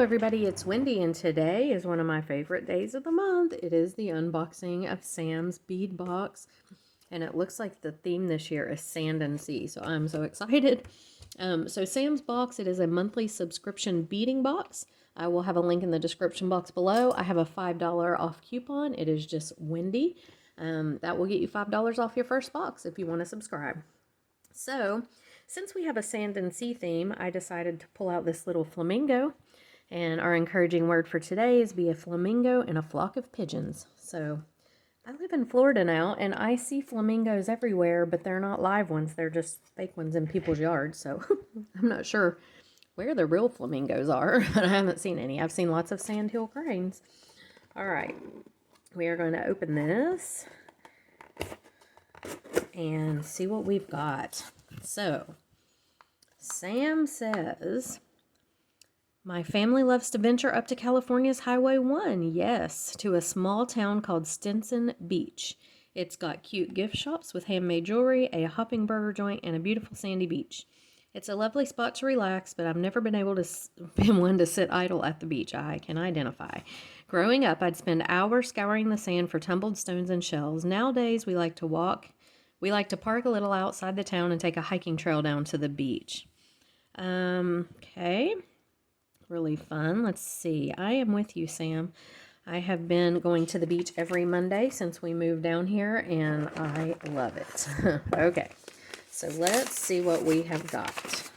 everybody, it's Wendy, and today is one of my favorite days of the month. It is the unboxing of Sam's bead box, and it looks like the theme this year is sand and sea, so I'm so excited. So Sam's box, it is a monthly subscription beading box. I will have a link in the description box below. I have a $5 off coupon. It is just Wendy. That will get you $5 off your first box if you want to subscribe. So, since we have a sand and sea theme, I decided to pull out this little flamingo. And our encouraging word for today is be a flamingo in a flock of pigeons. So, I live in Florida now, and I see flamingos everywhere, but they're not live ones. They're just fake ones in people's yards. So, I'm not sure where the real flamingos are, but I haven't seen any. I've seen lots of sandhill cranes. All right, we are going to open this and see what we've got. So, Sam says, my family loves to venture up to California's Highway 1, yes, to a small town called Stinson Beach. It's got cute gift shops with handmade jewelry, a hopping burger joint, and a beautiful sandy beach. It's a lovely spot to relax, but I've never been one to sit idle at the beach. I can identify. Growing up, I'd spend hours scouring the sand for tumbled stones and shells. Nowadays, we like to park a little outside the town and take a hiking trail down to the beach. Okay. Really fun. Let's see. I am with you, Sam. I have been going to the beach every Monday since we moved down here, and I love it. Okay. So let's see what we have got.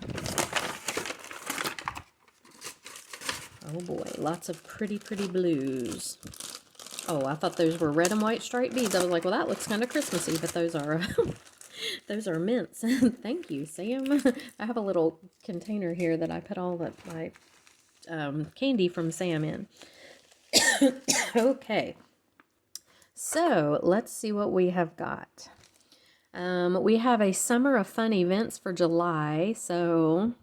Oh boy, lots of pretty, pretty blues. Oh, I thought those were red and white striped beads. I was like, well, that looks kind of Christmassy, but those are those are mints. Thank you, Sam. I have a little container here that I put all my candy from Sam in. Okay, so let's see what we have got. We have a summer of fun events for July, so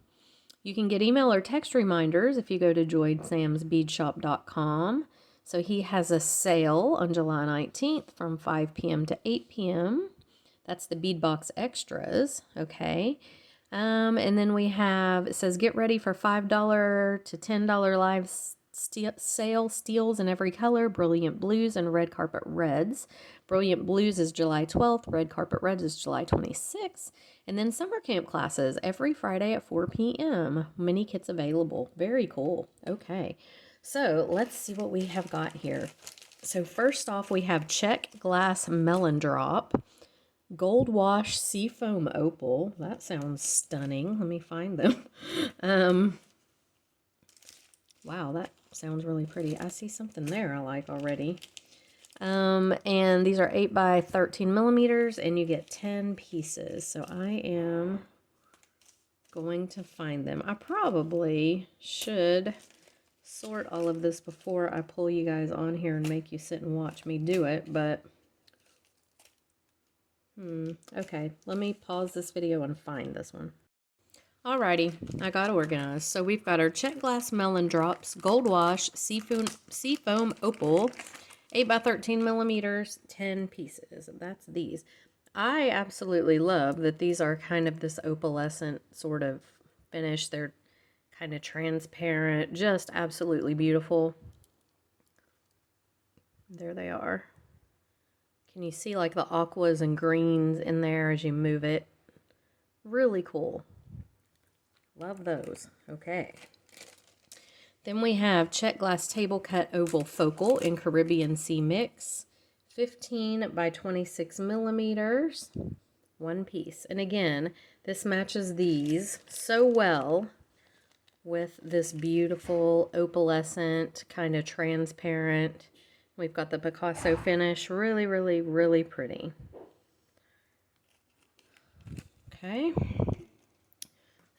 you can get email or text reminders if you go to joyedsamsbeadshop.com. So he has a sale on July 19th from 5 p.m. to 8 p.m. That's the bead box extras, okay? And then we have, it says, get ready for $5 to $10 live sale steals in every color, brilliant blues and red carpet reds. Brilliant blues is July 12th, red carpet reds is July 26th. And then summer camp classes every Friday at 4 p.m. Mini kits available. Very cool. Okay, so let's see what we have got here. So first off, we have Czech glass melon drop. Gold wash seafoam opal. That sounds stunning. Let me find them. Wow, that sounds really pretty. I see something there I like already. And these are 8 by 13 millimeters, and you get 10 pieces. So I am going to find them. I probably should sort all of this before I pull you guys on here and make you sit and watch me do it, but okay, let me pause this video and find this one. Alrighty, I got organized. So we've got our Czech glass melon drops, gold wash, seafoam opal, 8 by 13 millimeters, 10 pieces. That's these. I absolutely love that these are kind of this opalescent sort of finish. They're kind of transparent, just absolutely beautiful. There they are. Can you see like the aquas and greens in there as you move it? Really cool. Love those. Okay. Then we have Czech glass table cut oval focal in Caribbean Sea mix. 15 by 26 millimeters. One piece. And again, this matches these so well with this beautiful opalescent, kind of transparent. We've got the Picasso finish. Really, really, really pretty. Okay.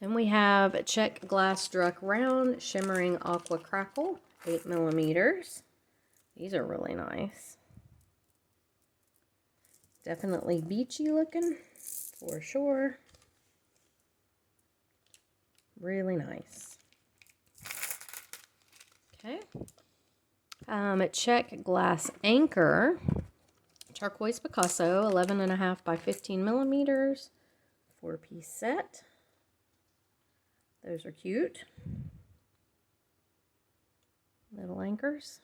Then we have Czech glass struck round shimmering aqua crackle, 8 millimeters. These are really nice. Definitely beachy looking, for sure. Really nice. Okay. Czech glass anchor, turquoise Picasso, 11.5 by 15 millimeters, 4-piece set. Those are cute. Little anchors.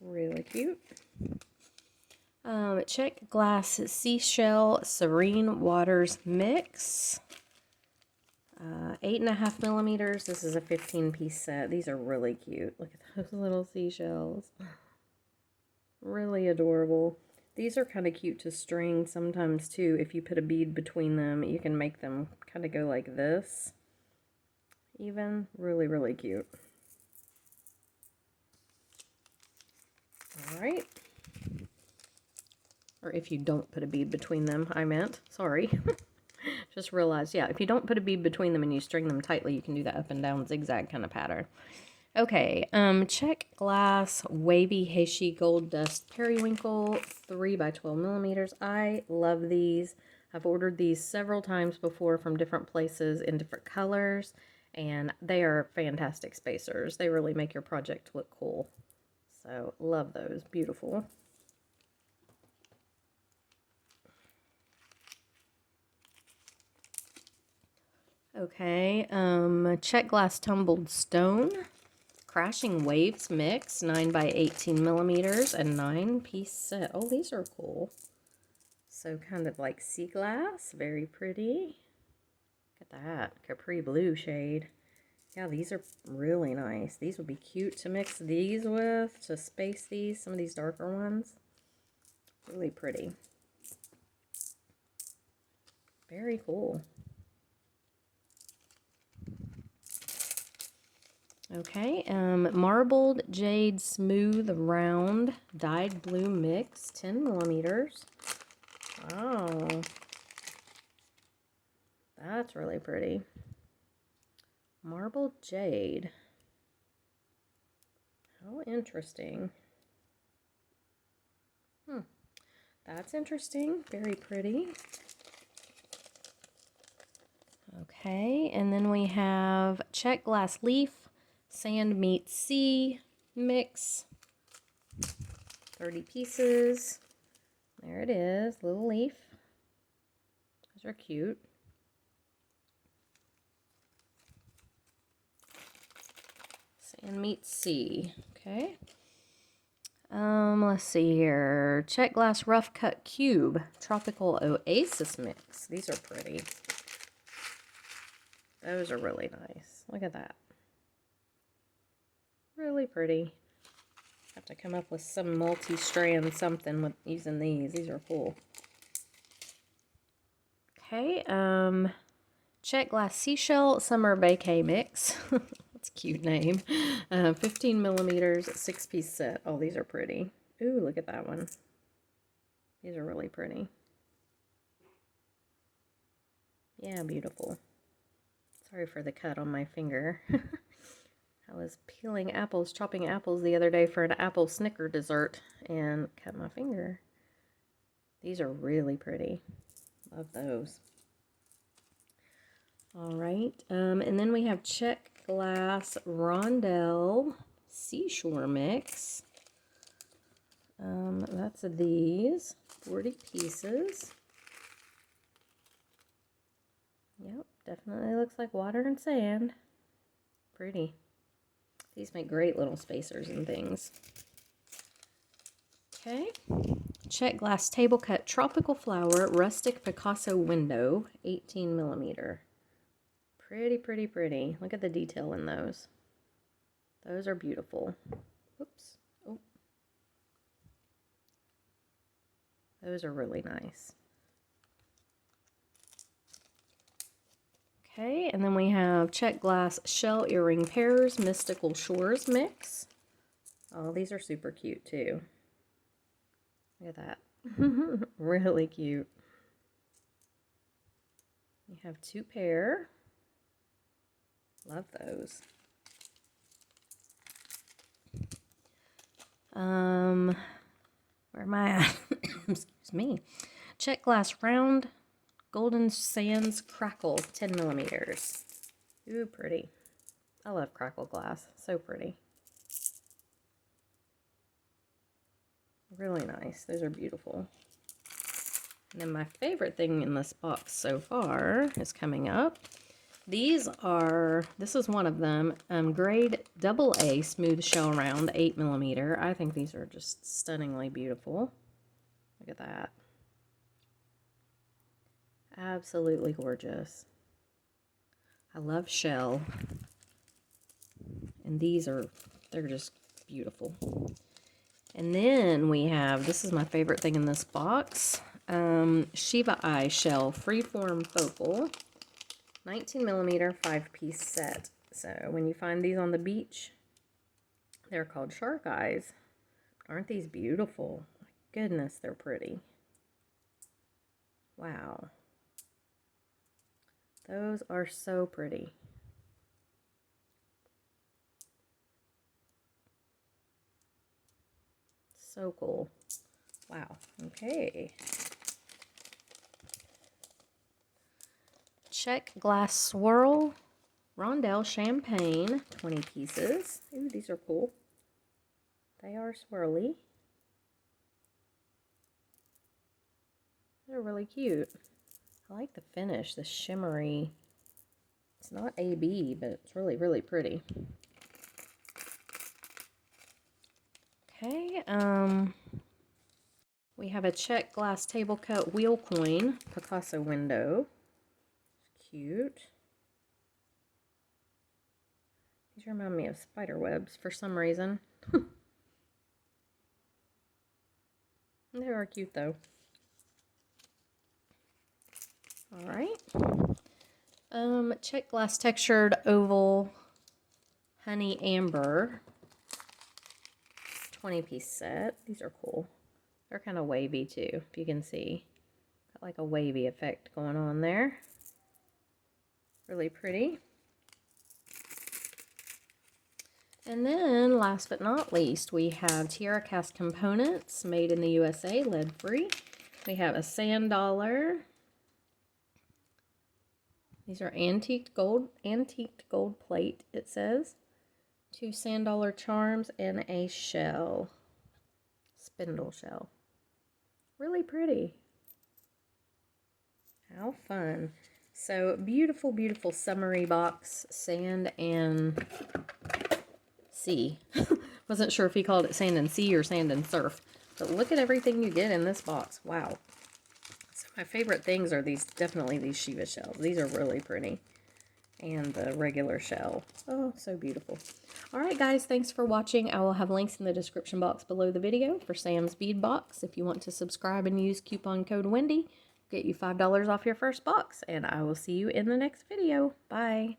Really cute. Czech glass seashell serene waters mix. 8.5 millimeters. This is a 15-piece set. These are really cute. Look at those little seashells. Really adorable. These are kind of cute to string sometimes too. If you put a bead between them, you can make them kind of go like this. Even really, really cute. All right. Or if you don't put a bead between them, I meant. Sorry. Just realized, yeah, if you don't put a bead between them and you string them tightly, you can do that up and down zigzag kind of pattern. Okay, Czech glass wavy Heishi gold dust periwinkle 3 by 12 millimeters. I love these. I've ordered these several times before from different places in different colors, and they are fantastic spacers. They really make your project look cool. So, love those. Beautiful. Okay, Czech glass tumbled stone. Crashing Waves mix, 9 by 18 millimeters, a 9-piece set. Oh, these are cool. So kind of like sea glass, very pretty. Look at that, Capri blue shade. Yeah, these are really nice. These would be cute to mix these with, to space these, some of these darker ones. Really pretty. Very cool. Okay, marbled jade smooth round dyed blue mix, 10 millimeters. Oh, that's really pretty. Marbled jade. How interesting. That's interesting. Very pretty. Okay, and then we have Czech glass leaf. Sand meets sea mix, 30 pieces. There it is, little leaf. Those are cute. Sand meets sea. Okay. Let's see here. Czech glass rough cut cube, tropical oasis mix. These are pretty. Those are really nice. Look at that. Really pretty. Have to come up with some multi-strand something with using these. These are cool. Okay, Czech glass seashell summer vacay mix. That's a cute name. 15 millimeters, 6-piece set. Oh, these are pretty. Ooh, look at that one. These are really pretty. Yeah, beautiful. Sorry for the cut on my finger. I was peeling apples, chopping apples the other day for an apple snicker dessert and cut my finger. These are really pretty. Love those. All right, and then we have Czech glass rondelle seashore mix. That's these, 40 pieces. Yep, definitely looks like water and sand. Pretty. These make great little spacers and things. Okay. Czech glass table cut tropical flower rustic Picasso window, 18 millimeter. Pretty, pretty, pretty. Look at the detail in those. Those are beautiful. Oops. Oh. Those are really nice. Okay, and then we have Czech glass shell earring pairs, mystical shores mix. Oh, these are super cute too. Look at that. Really cute. You have 2 pair. Love those. Where am I at? Excuse me. Czech glass round golden sands crackle, 10 millimeters. Ooh, pretty. I love crackle glass. So pretty. Really nice. Those are beautiful. And then my favorite thing in this box so far is coming up. This is one of them, grade AA smooth shell round, 8mm. I think these are just stunningly beautiful. Look at that. Absolutely gorgeous. I love shell. And they're just beautiful. And then we have, this is my favorite thing in this box, Shiva Eye Shell Freeform Focal, 19mm 5-piece set. So when you find these on the beach, they're called shark eyes. Aren't these beautiful? My goodness, they're pretty. Wow. Those are so pretty. So cool. Wow. Okay. Czech glass swirl rondelle champagne, 20 pieces. Ooh, these are cool. They are swirly. They're really cute. I like the finish, the shimmery. It's not AB, but it's really, really pretty. Okay, we have a Czech glass table cut wheel coin, Picasso window. It's cute. These remind me of spider webs for some reason. They are cute though. All right. Czech glass textured oval honey amber, 20-piece set. These are cool. They're kind of wavy too, if you can see. Got like a wavy effect going on there. Really pretty. And then, last but not least, we have Tiara Cast components made in the USA, lead-free. We have a sand dollar. These are antiqued gold plate, it says. 2 sand dollar charms and a shell. Spindle shell. Really pretty. How fun. So, beautiful, beautiful summery box. Sand and sea. Wasn't sure if he called it sand and sea or sand and surf. But look at everything you get in this box. Wow. So my favorite things are definitely these Shiva shells. These are really pretty. And the regular shell. Oh, so beautiful. Alright guys, thanks for watching. I will have links in the description box below the video for Sam's bead box. If you want to subscribe and use coupon code Wendy, get you $5 off your first box. And I will see you in the next video. Bye.